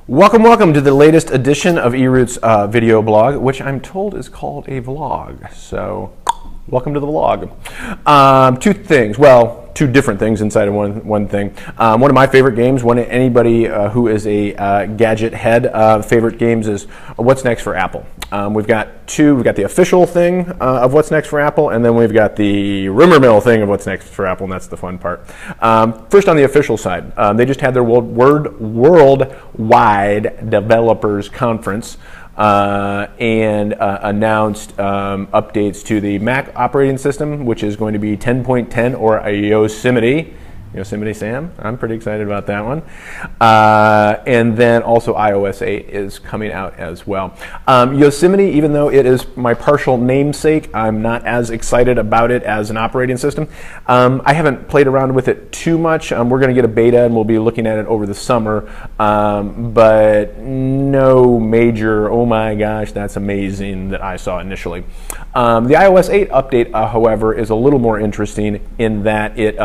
Welcome to the latest edition of Eroots video blog, which I'm told is called a vlog. So, welcome to the vlog. Two different things inside of one thing. One of my favorite games, anybody who is a gadget head, favorite games is What's Next for Apple. We've got the official thing of What's Next for Apple, and then we've got the rumor mill thing of What's Next for Apple, and that's the fun part. First on the official side, they just had their Worldwide Developers Conference and announced updates to the Mac operating system, which is going to be 10.10 or a Yosemite Sam. I'm pretty excited about that one. And then also iOS 8 is coming out as well. Yosemite, even though it is my partial namesake, I'm not as excited about it as an operating system. I haven't played around with it too much. We're going to get a beta and we'll be looking at it over the summer. But no major, oh my gosh, that's amazing that I saw initially. The iOS 8 update, however, is a little more interesting in that it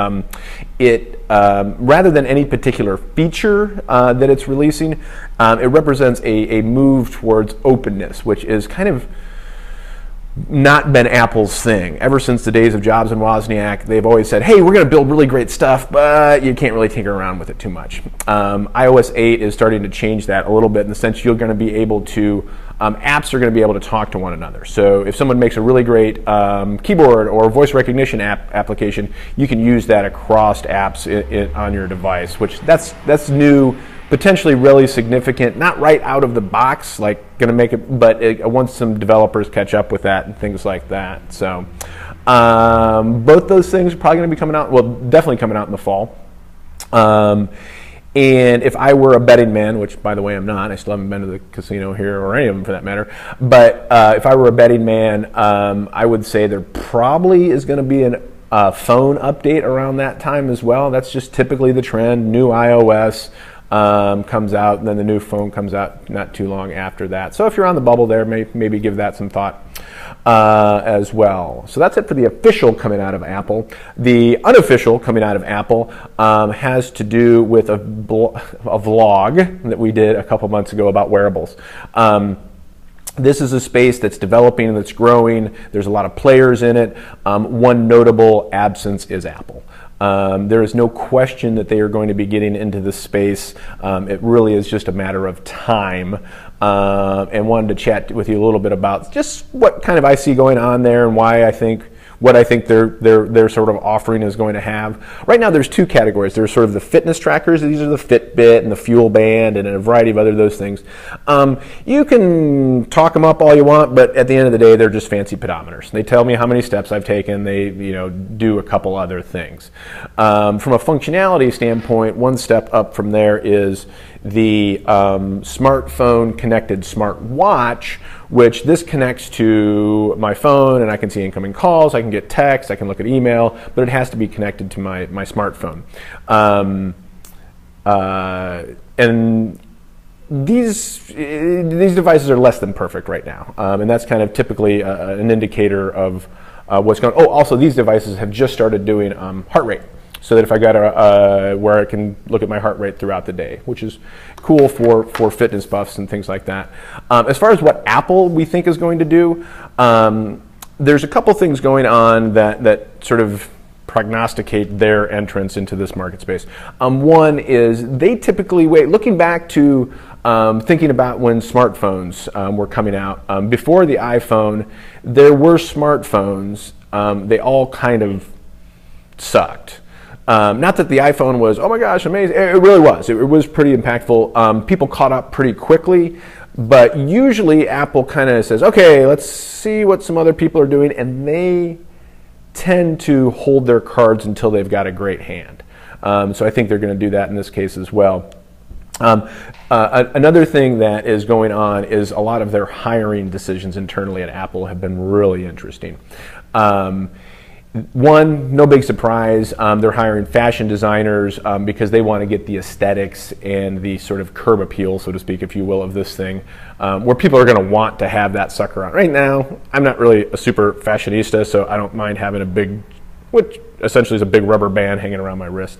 rather than any particular feature that it's releasing, it represents a move towards openness, which is kind of not been Apple's thing. Ever since the days of Jobs and Wozniak, they've always said, hey, we're going to build really great stuff, but you can't really tinker around with it too much. iOS 8 is starting to change that a little bit in the sense you're going to be able to, apps are going to be able to talk to one another. So if someone makes a really great keyboard or voice recognition application, you can use that across apps on your device, which that's new, potentially really significant, not right out of the box, like going to make it, but once some developers catch up with that and things like that. So both those things are probably going to be coming out, well, definitely coming out in the fall. And if I were a betting man, which by the way I'm not, I still haven't been to the casino here or any of them for that matter, but if I were a betting man, I would say there probably is going to be a phone update around that time as well. That's just typically the trend. New iOS comes out, and then the new phone comes out not too long after that. So if you're on the bubble there, maybe give that some thought as well. So that's it for the official coming out of Apple. The unofficial coming out of Apple has to do with a vlog that we did a couple months ago about wearables. This is a space that's developing and that's growing. There's a lot of players in it. One notable absence is Apple. There is no question that they are going to be getting into this space. It really is just a matter of time. And wanted to chat with you a little bit about just what kind of I see going on there and why I think what I think their sort of offering is going to have. Right now there's two categories. There's sort of the fitness trackers. These are the Fitbit and the Fuel Band and a variety of those things. You can talk them up all you want, but at the end of the day, they're just fancy pedometers. They tell me how many steps I've taken. They do a couple other things. From a functionality standpoint, one step up from there is the smartphone connected smartwatch, which this connects to my phone and I can see incoming calls, I can get text, I can look at email, but it has to be connected to my smartphone. And these devices are less than perfect right now, and that's kind of typically an indicator of what's going on. Oh, also these devices have just started doing heart rate. So that if I got where I can look at my heart rate throughout the day, which is cool for fitness buffs and things like that. As far as what Apple we think is going to do, there's a couple things going on that sort of prognosticate their entrance into this market space. One is they typically looking back to thinking about when smartphones were coming out. Before the iPhone, there were smartphones. They all kind of sucked. Not that the iPhone was, oh my gosh, amazing. It really was. It was pretty impactful. People caught up pretty quickly, but usually Apple kind of says, okay, let's see what some other people are doing, and they tend to hold their cards until they've got a great hand. So I think they're going to do that in this case as well. Another thing that is going on is a lot of their hiring decisions internally at Apple have been really interesting. One, no big surprise, they're hiring fashion designers because they want to get the aesthetics and the sort of curb appeal, so to speak, if you will, of this thing, where people are going to want to have that sucker on. Right now, I'm not really a super fashionista, so I don't mind having a big, which essentially is a big rubber band hanging around my wrist.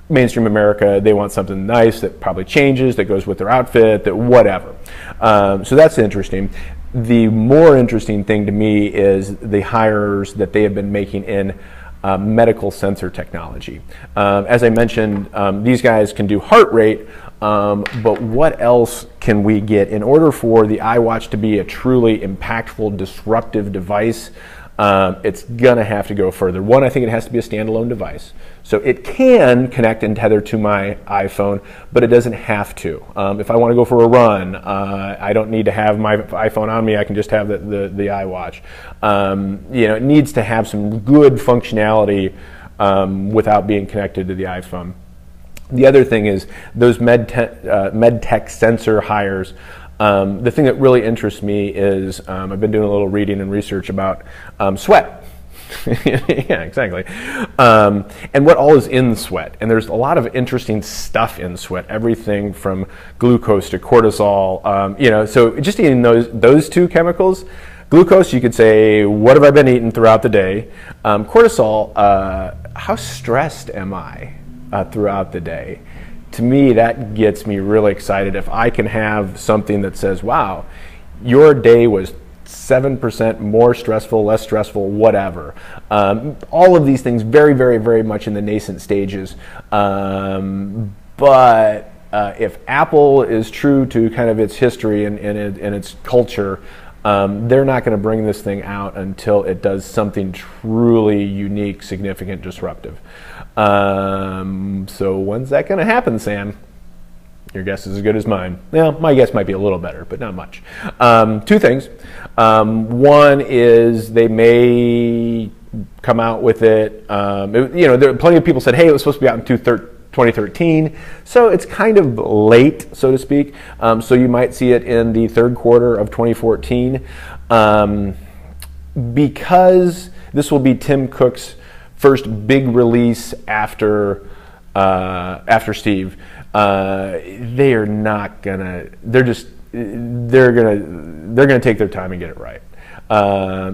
mainstream America, they want something nice that probably changes, that goes with their outfit, that whatever. So that's interesting. The more interesting thing to me is the hires that they have been making in medical sensor technology. As I mentioned, these guys can do heart rate, but what else can we get in order for the iWatch to be a truly impactful, disruptive device? It's gonna have to go further. One, I think it has to be a standalone device. So it can connect and tether to my iPhone, but it doesn't have to. If I want to go for a run, I don't need to have my iPhone on me. I can just have the iWatch. It needs to have some good functionality without being connected to the iPhone. The other thing is those med tech sensor hires. The thing that really interests me is I've been doing a little reading and research about sweat. Yeah, exactly. And what all is in sweat. And there's a lot of interesting stuff in sweat, everything from glucose to cortisol. So just eating those two chemicals, glucose, you could say, what have I been eating throughout the day? Cortisol, how stressed am I throughout the day? To me, that gets me really excited if I can have something that says, wow, your day was 7% more stressful, less stressful, whatever. All of these things very, very, very much in the nascent stages. But if Apple is true to kind of its history and its culture, they're not going to bring this thing out until it does something truly unique, significant, disruptive. So when's that going to happen, Sam? Your guess is as good as mine. Well, my guess might be a little better, but not much. Two things. One is they may come out with it. There are plenty of people said, hey, it was supposed to be out in 2013. So it's kind of late, so to speak. So you might see it in the third quarter of 2014. Because this will be Tim Cook's first big release after Steve. They are not gonna. They're gonna take their time and get it right.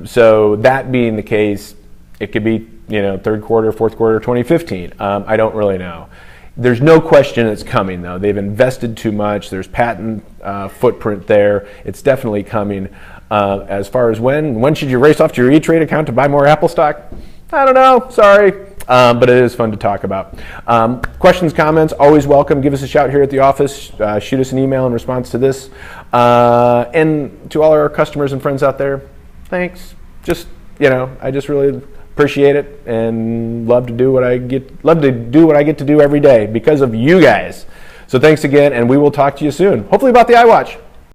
So that being the case, it could be third quarter, fourth quarter, 2015. I don't really know. There's no question it's coming though. They've invested too much. There's patent footprint there. It's definitely coming. As far as when should you race off to your E-Trade account to buy more Apple stock? I don't know. Sorry. But it is fun to talk about. Questions, comments, always welcome. Give us a shout here at the office. Shoot us an email in response to this. And to all our customers and friends out there, thanks. I just really appreciate it and love to do what I get to do every day because of you guys. So thanks again, and we will talk to you soon. Hopefully about the iWatch.